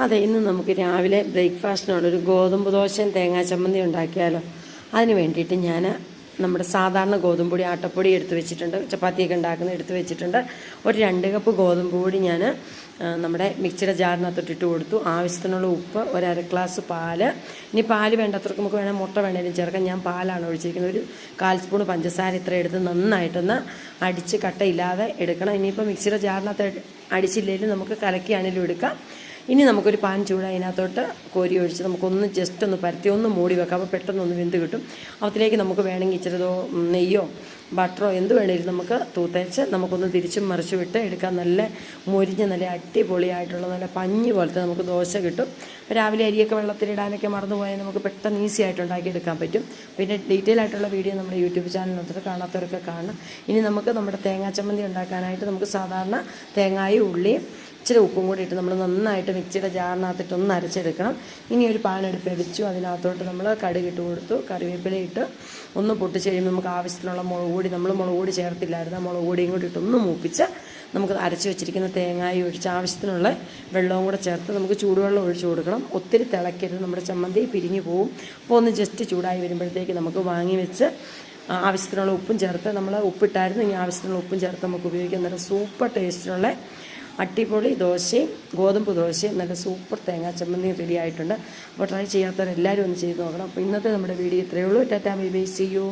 അതെ, ഇന്ന് നമുക്ക് രാവിലെ ബ്രേക്ക്ഫാസ്റ്റിനുള്ളൊരു ഗോതമ്പ് ദോശയും തേങ്ങാ ചമ്മന്തി ഉണ്ടാക്കിയാലോ. അതിന് വേണ്ടിയിട്ട് ഞാൻ നമ്മുടെ സാധാരണ ഗോതമ്പ് പൊടി, ആട്ടപ്പൊടി എടുത്ത് വെച്ചിട്ടുണ്ട്. ചപ്പാത്തിയൊക്കെ ഉണ്ടാക്കുന്ന എടുത്ത് വെച്ചിട്ടുണ്ട്. ഒരു 2 കപ്പ് ഗോതമ്പ് പൊടി ഞാൻ നമ്മുടെ മിക്സിയുടെ ജാറിനകത്തോട്ടിട്ട് കൊടുത്തു. ആവശ്യത്തിനുള്ള ഉപ്പ്, ഒരു അര ഗ്ലാസ് പാല്. ഇനി പാല് വേണ്ടാത്തവർക്ക് നമുക്ക് വേണേൽ മുട്ട വേണേലും ചേർക്കാം. ഞാൻ പാലാണ് ഒഴിച്ചിരിക്കുന്നത്. ഒരു 1/4 സ്പൂൺ പഞ്ചസാര ഇത്ര എടുത്ത് നന്നായിട്ടൊന്ന് അടിച്ച് കട്ടയില്ലാതെ എടുക്കണം. ഇനിയിപ്പോൾ മിക്സിയുടെ ജാറിനകത്ത് അടിച്ചില്ലെങ്കിലും നമുക്ക് കലക്കിയാണെങ്കിലും എടുക്കാം. ഇനി നമുക്കൊരു പാൻ ചൂടായി അതിനകത്തോട്ട് കോരി ഒഴിച്ച് നമുക്കൊന്ന് ജസ്റ്റ് ഒന്ന് പരത്തി ഒന്ന് മൂടി വെക്കാം. അപ്പോൾ പെട്ടെന്നൊന്ന് വെന്ത് കിട്ടും. അതിലേക്ക് നമുക്ക് വേണമെങ്കിൽ ഇച്ചിരി നെയ്യോ ബട്ടറോ എന്ത് വേണമെങ്കിലും നമുക്ക് തൂത്തേച്ച് നമുക്കൊന്ന് തിരിച്ചും മറിച്ചും ഇട്ട് എടുക്കാം. നല്ല മൊരിഞ്ഞ് നല്ല അടിപൊളിയായിട്ടുള്ള നല്ല പഞ്ഞി പോലത്തെ നമുക്ക് ദോശ കിട്ടും. രാവിലെ അരിയൊക്കെ വെള്ളത്തിലിടാനൊക്കെ മറന്നുപോയാൽ നമുക്ക് പെട്ടെന്ന് ഈസി ആയിട്ട് ഉണ്ടാക്കിയെടുക്കാൻ പറ്റും. പിന്നെ ഡീറ്റെയിൽ ആയിട്ടുള്ള വീഡിയോ നമ്മുടെ യൂട്യൂബ് ചാനലിനകത്ത് കാണാത്തവരൊക്കെ കാണണം. ഇനി നമുക്ക് നമ്മുടെ തേങ്ങാ ചമ്മന്തി ഉണ്ടാക്കാനായിട്ട് നമുക്ക് സാധാരണ തേങ്ങായും ഉള്ളിയും ഇച്ചിരി ഉപ്പും കൂടി ഇട്ട് നമ്മൾ നന്നായിട്ട് മിക്സിയുടെ ജാറിനകത്തിട്ട് ഒന്ന് അരച്ചെടുക്കണം. ഇനി ഒരു പാൻ എടുത്ത് വെച്ചു. അതിനകത്തോട്ട് നമ്മൾ കടുകിട്ട് കൊടുത്തു. കറിവേപ്പില ഇട്ട് ഒന്ന് പൊട്ടിച്ച് കഴിയുമ്പോൾ നമുക്ക് ആവശ്യത്തിനുള്ള മുളക് പൊടി, നമ്മൾ മുളക് പൊടി ചേർത്തില്ലായിരുന്നു, മുളക് പൊടിയും കൂടി ഇട്ടൊന്ന് മൂപ്പിച്ച് നമുക്ക് അരച്ച് വെച്ചിരിക്കുന്ന തേങ്ങായി ഒഴിച്ച് ആവശ്യത്തിനുള്ള വെള്ളവും കൂടെ ചേർത്ത് നമുക്ക് ചൂടുവെള്ളം ഒഴിച്ച് കൊടുക്കണം. ഒത്തിരി തിളക്കരുത്, നമ്മുടെ ചമ്മന്തി പിരിഞ്ഞു പോവും. അപ്പോൾ ഒന്ന് ജസ്റ്റ് ചൂടായി വരുമ്പോഴത്തേക്ക് നമുക്ക് വാങ്ങി വെച്ച് ആവശ്യത്തിനുള്ള ഉപ്പും ചേർത്ത്, നമ്മൾ ഉപ്പിട്ടായിരുന്നു, ഇനി ആവശ്യത്തിനുള്ള ഉപ്പും ചേർത്ത് നമുക്ക് ഉപയോഗിക്കാം. നല്ല സൂപ്പർ ടേസ്റ്റിനുള്ള അടിപൊളി ദോശയും ഗോതമ്പ് ദോശയും നല്ല സൂപ്പർ തേങ്ങാ ചമ്മന്തിയും റെഡി ആയിട്ടുണ്ട്. അപ്പോൾ ട്രൈ ചെയ്യാത്തവരെല്ലാവരും ഒന്ന് ചെയ്ത് നോക്കണം. അപ്പോൾ ഇന്നത്തെ നമ്മുടെ വീഡിയോ ഇത്രയേ ഉള്ളൂ. Tata, bye bye, see U.